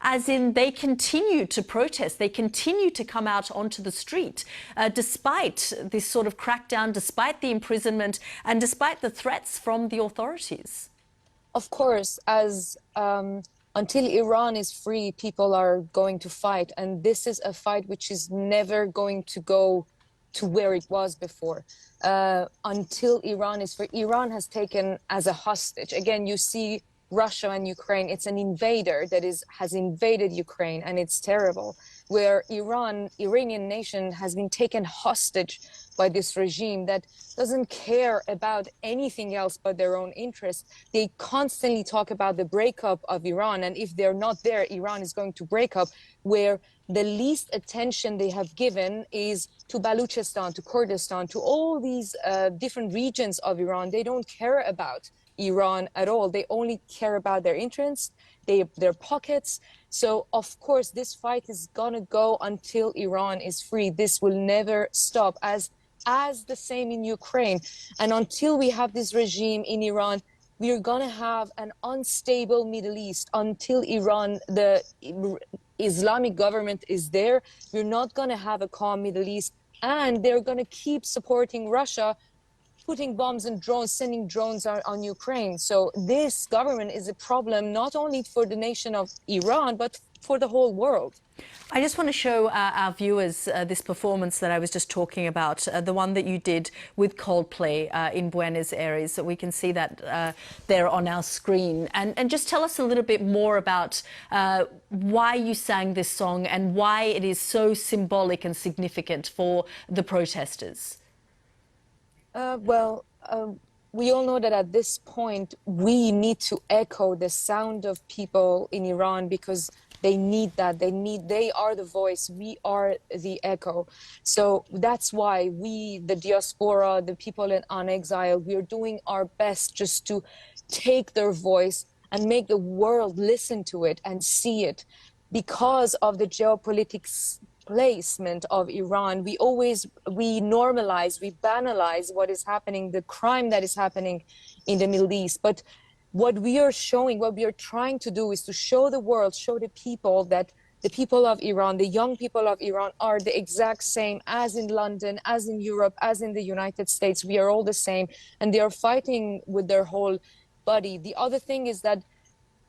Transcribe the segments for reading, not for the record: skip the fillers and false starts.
As in, they continue to protest, they continue to come out onto the street, despite this sort of crackdown, despite the imprisonment, and despite the threats from the authorities. Of course, as until Iran is free, people are going to fight. And this is a fight which is never going to go to where it was before. Until Iran is free, Iran has taken as a hostage. Again, you see Russia and Ukraine, it's an invader that has invaded Ukraine, and it's terrible. Where Iranian nation has been taken hostage by this regime that doesn't care about anything else but their own interests. They constantly talk about the breakup of Iran, and if they're not there, Iran is going to break up, where the least attention they have given is to Baluchistan, to Kurdistan, to all these different regions of Iran. They don't care about Iran at all. They only care about their interests, their pockets. So, of course, this fight is going to go until Iran is free. This will never stop, as the same in Ukraine. And until we have this regime in Iran, we are going to have an unstable Middle East. Until Iran, the Islamic government is there, we're not going to have a calm Middle East. And they're going to keep supporting Russia, putting bombs and drones, sending drones on Ukraine. So this government is a problem not only for the nation of Iran, but for the whole world. I just want to show our viewers this performance that I was just talking about, the one that you did with Coldplay in Buenos Aires. So we can see that there on our screen. And just tell us a little bit more about why you sang this song and why it is so symbolic and significant for the protesters. We all know that at this point, we need to echo the sound of people in Iran, because they need that. They are the voice. We are the echo. So that's why we, the diaspora, the people on exile, we are doing our best just to take their voice and make the world listen to it and see it. Because of the geopolitics placement of Iran, we normalize, we banalize what is happening, the crime that is happening in the Middle East. But what we are showing, what we are trying to do is to show the world, show the people that the people of Iran, the young people of Iran are the exact same as in London, as in Europe, as in the United States. We are all the same, and they are fighting with their whole body. The other thing is that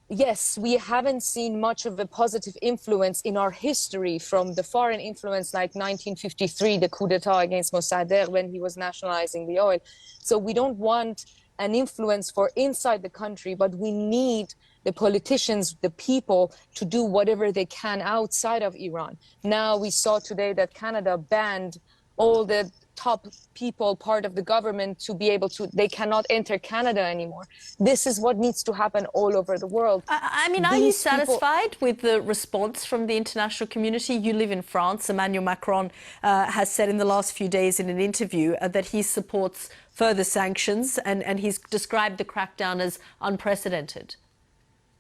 yes, we haven't seen much of a positive influence in our history from the foreign influence, like 1953, the coup d'etat against Mossadegh when he was nationalizing the oil. So we don't want an influence for inside the country, but we need the politicians, the people, to do whatever they can outside of Iran. Now we saw today that Canada banned all the top people, part of the government, to be able to, they cannot enter Canada anymore. This is what needs to happen all over the world. I mean, are you satisfied with the response from the international community? You live in France. Emmanuel Macron has said in the last few days in an interview that he supports further sanctions, and he's described the crackdown as unprecedented.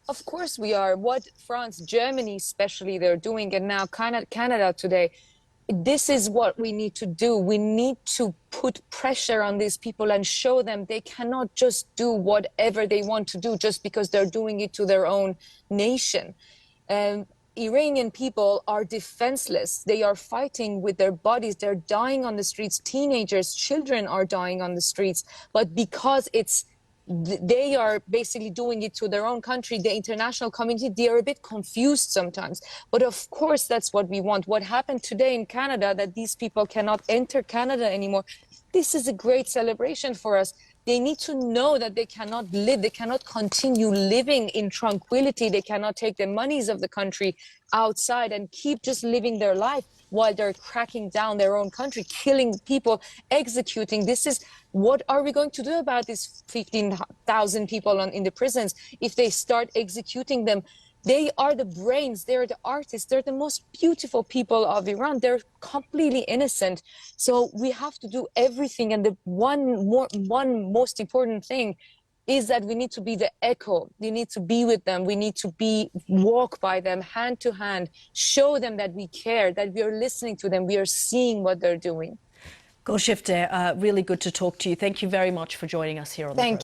Of course we are. What France, Germany especially, they're doing, and now Canada today, this is what we need to do. We need to put pressure on these people and show them they cannot just do whatever they want to do just because they're doing it to their own nation. Iranian people are defenseless. They are fighting with their bodies. They're dying on the streets. Teenagers, children are dying on the streets. But because they are basically doing it to their own country, the international community, they are a bit confused sometimes. But of course, that's what we want. What happened today in Canada, that these people cannot enter Canada anymore, this is a great celebration for us. They need to know that they cannot live, they cannot continue living in tranquility. They cannot take the monies of the country outside and keep just living their life while they're cracking down their own country, killing people, executing. This is, what are we going to do about these 15,000 people in the prisons if they start executing them? They are the brains, they're the artists, they're the most beautiful people of Iran. They're completely innocent. So we have to do everything. And the one most important thing is that we need to be the echo. We need to be with them. We need to walk by them hand to hand, show them that we care, that we are listening to them, we are seeing what they're doing. Gulshifte, really good to talk to you. Thank you very much for joining us here on the program.